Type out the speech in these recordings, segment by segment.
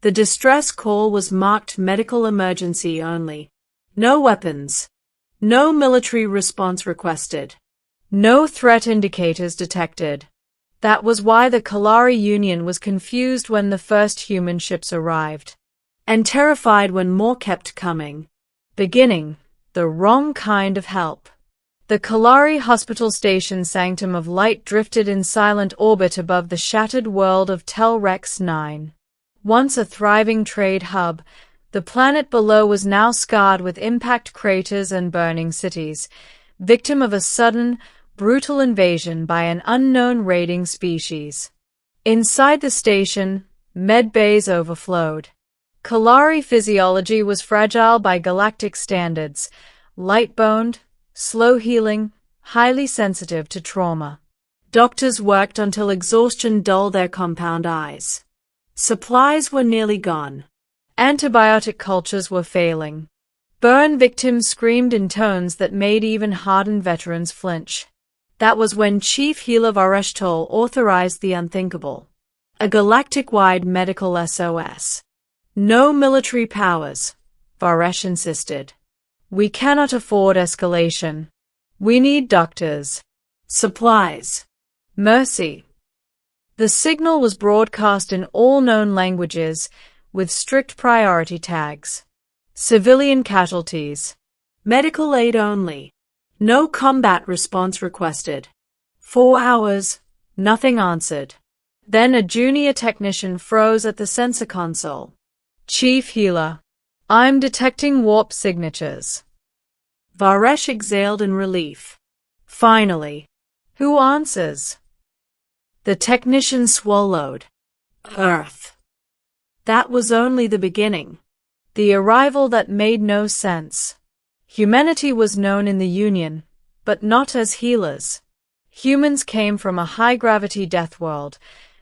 The distress call was marked medical emergency only. No weapons. No military response requested. No threat indicators detected. That was why the Kalari Union was confused when the first human ships arrived, and terrified when more kept coming. Beginning, the wrong kind of help. The Kalari Hospital Station Sanctum of Light drifted in silent orbit above the shattered world of Tel-Rex 9. Once a thriving trade hub, the planet below was now scarred with impact craters and burning cities, victim of a sudden, brutal invasion by an unknown raiding species. Inside the station, med bays overflowed. Kalari physiology was fragile by galactic standards, light-boned, slow-healing, highly sensitive to trauma. Doctors worked until exhaustion dulled their compound eyes. Supplies were nearly gone. Antibiotic cultures were failing. Burn victims screamed in tones that made even hardened veterans flinch. That was when Chief Healer Varesh Toll authorized the unthinkable. A galactic-wide medical SOS. No military powers, Varesh insisted. We cannot afford escalation. We need doctors. Supplies. Mercy. The signal was broadcast in all known languages, with strict priority tags. Civilian casualties. Medical aid only. No combat response requested. 4 hours, nothing answered. Then a junior technician froze at the sensor console. Chief Healer. I'm detecting warp signatures. Varesh exhaled in relief. Finally. Who answers? The technician swallowed. Earth. That was only the beginning. The arrival that made no sense. Humanity was known in the Union, but not as healers. Humans came from a high-gravity death world,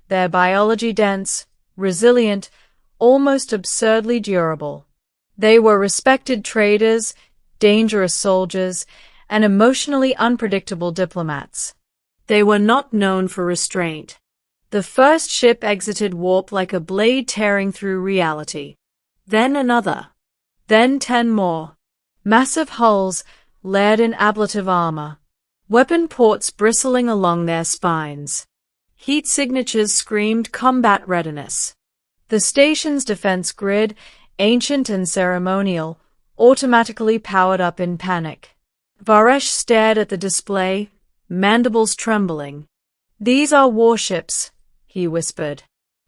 their biology dense, resilient, almost absurdly durable. They were respected traders, dangerous soldiers, and emotionally unpredictable diplomats. They were not known for restraint. The first ship exited warp like a blade tearing through reality. Then another. Then 10 more. Massive hulls, layered in ablative armor. Weapon ports bristling along their spines. Heat signatures screamed combat readiness. The station's defense grid, ancient and ceremonial, automatically powered up in panic. Varesh stared at the display, mandibles trembling. These are warships, he whispered.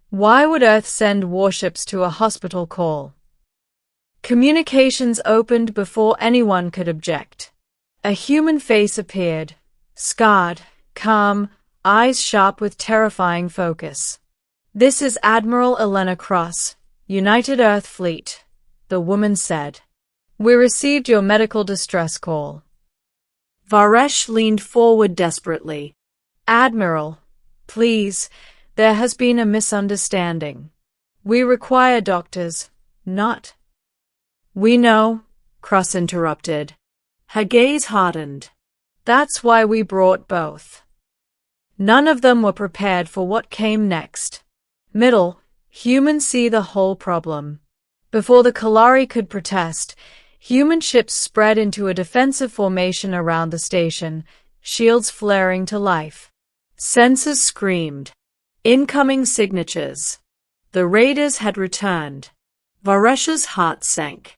Why would Earth send warships to a hospital call? Communications opened before anyone could object. A human face appeared, scarred, calm, eyes sharp with terrifying focus. This is Admiral Elena Cross, United Earth Fleet, the woman said. We received your medical distress call. Varesh leaned forward desperately. Admiral, please, there has been a misunderstanding. We require doctors, not. We know, Cross interrupted. Her gaze hardened. That's why we brought both. None of them were prepared for what came next. Humans see the whole problem. Before the Kalari could protest, human ships spread into a defensive formation around the station, shields flaring to life. Sensors screamed. Incoming signatures. The raiders had returned. Varesh's heart sank.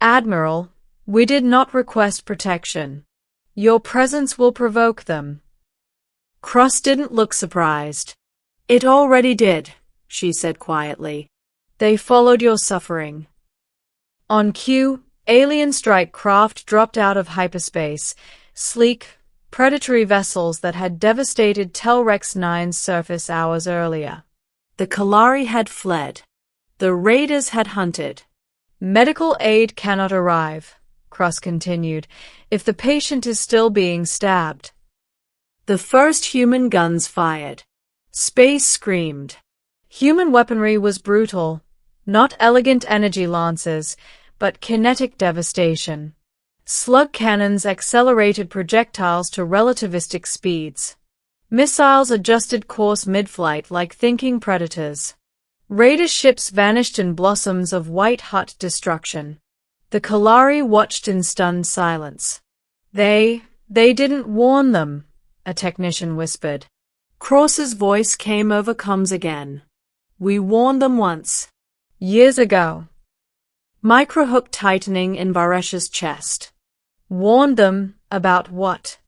Admiral, we did not request protection. Your presence will provoke them. Cross didn't look surprised. It already did, she said quietly. They followed your suffering. On cue, alien strike craft dropped out of hyperspace, sleek, predatory vessels that had devastated Tel-Rex 9's surface hours earlier. The Kalari had fled. The raiders had hunted. Medical aid cannot arrive, Cross continued, if the patient is still being stabbed. The first human guns fired. Space screamed. Human weaponry was brutal, not elegant energy lances, but kinetic devastation. Slug cannons accelerated projectiles to relativistic speeds. Missiles adjusted course mid-flight like thinking predators. Raider ships vanished in blossoms of white-hot destruction. The Kalari watched in stunned silence. They didn't warn them, a technician whispered. Cross's voice came over comms again. We warned them once. Years ago. Microhook tightening in Varesh's chest. Warned them about what?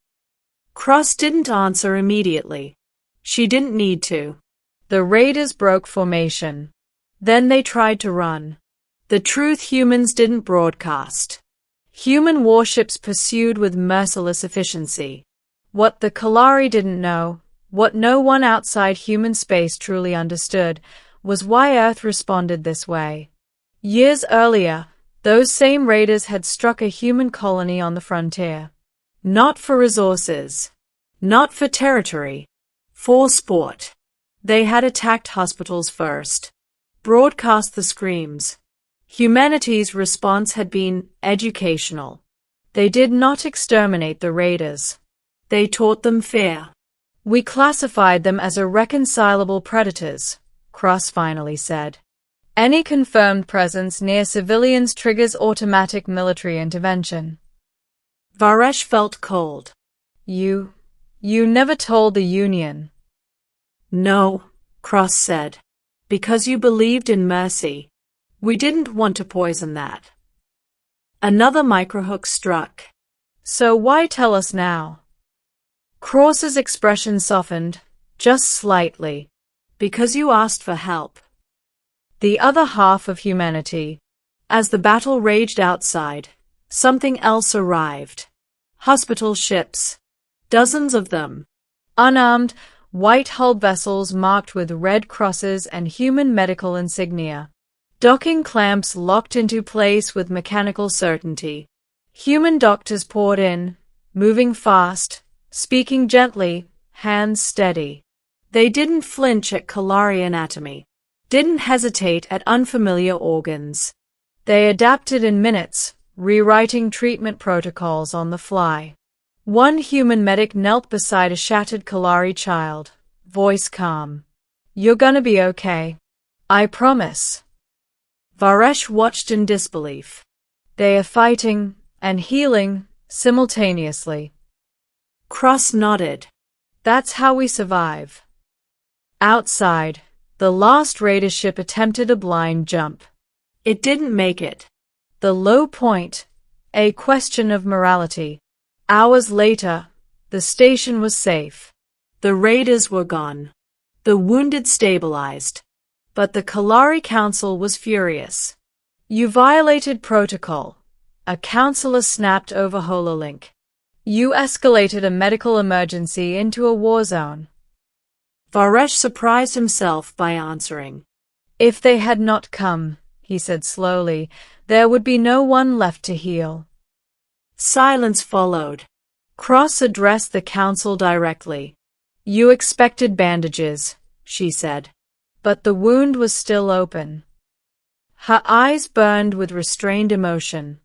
Cross didn't answer immediately. She didn't need to. The raiders broke formation. Then they tried to run. The truth humans didn't broadcast. Human warships pursued with merciless efficiency. What the Kalari didn't know, what no one outside human space truly understood, was why Earth responded this way. Years earlier, those same raiders had struck a human colony on the frontier. Not for resources. Not for territory. For sport. They had attacked hospitals first. Broadcast the screams. Humanity's response had been educational. They did not exterminate the raiders. They taught them fear. We classified them as irreconcilable predators, Cross finally said. Any confirmed presence near civilians triggers automatic military intervention. Varesh felt cold. You never told the Union. No, Cross said. Because you believed in mercy. We didn't want to poison that. Another microhook struck. So why tell us now? Cross's expression softened, just slightly. Because you asked for help. The other half of humanity. As the battle raged outside, something else arrived. Hospital ships. Dozens of them. Unarmed, white-hulled vessels marked with red crosses and human medical insignia. Docking clamps locked into place with mechanical certainty. Human doctors poured in, moving fast, speaking gently, hands steady. They didn't flinch at Kalari anatomy. Didn't hesitate at unfamiliar organs. They adapted in minutes, rewriting treatment protocols on the fly. One human medic knelt beside a shattered Kalari child, voice calm. You're gonna be okay. I promise. Varesh watched in disbelief. They are fighting and healing simultaneously. Cross nodded. That's how we survive. Outside, the last raider ship attempted a blind jump. It didn't make it. The low point, a question of morality. Hours later, the station was safe. The raiders were gone. The wounded stabilized. But the Kalari Council was furious. You violated protocol. A counselor snapped over HoloLink. You escalated a medical emergency into a war zone. Varesh surprised himself by answering. If they had not come, he said slowly, there would be no one left to heal. Silence followed. Cross addressed the council directly. You expected bandages, she said. But the wound was still open. Her eyes burned with restrained emotion.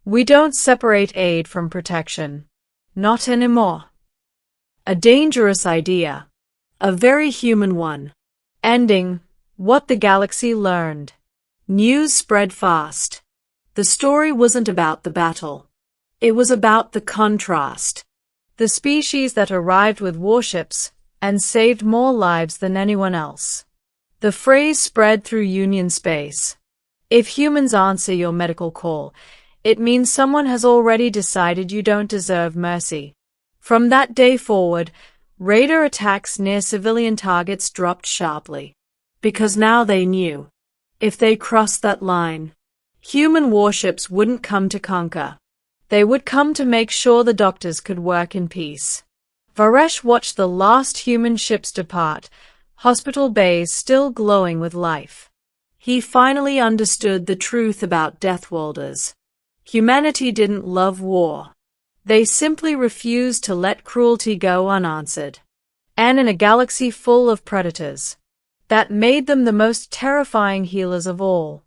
We don't separate aid from protection. Not anymore. A dangerous idea. A very human one. Ending what the galaxy learned. News spread fast. The story wasn't about the battle. It was about the contrast. The species that arrived with warships and saved more lives than anyone else. The phrase spread through Union space. If humans answer your medical call, it means someone has already decided you don't deserve mercy. From that day forward, raider attacks near civilian targets dropped sharply. Because now they knew. If they crossed that line, human warships wouldn't come to conquer. They would come to make sure the doctors could work in peace. Varesh watched the last human ships depart, hospital bays still glowing with life. He finally understood the truth about Deathwalders. Humanity didn't love war. They simply refused to let cruelty go unanswered. And in a galaxy full of predators, that made them the most terrifying healers of all.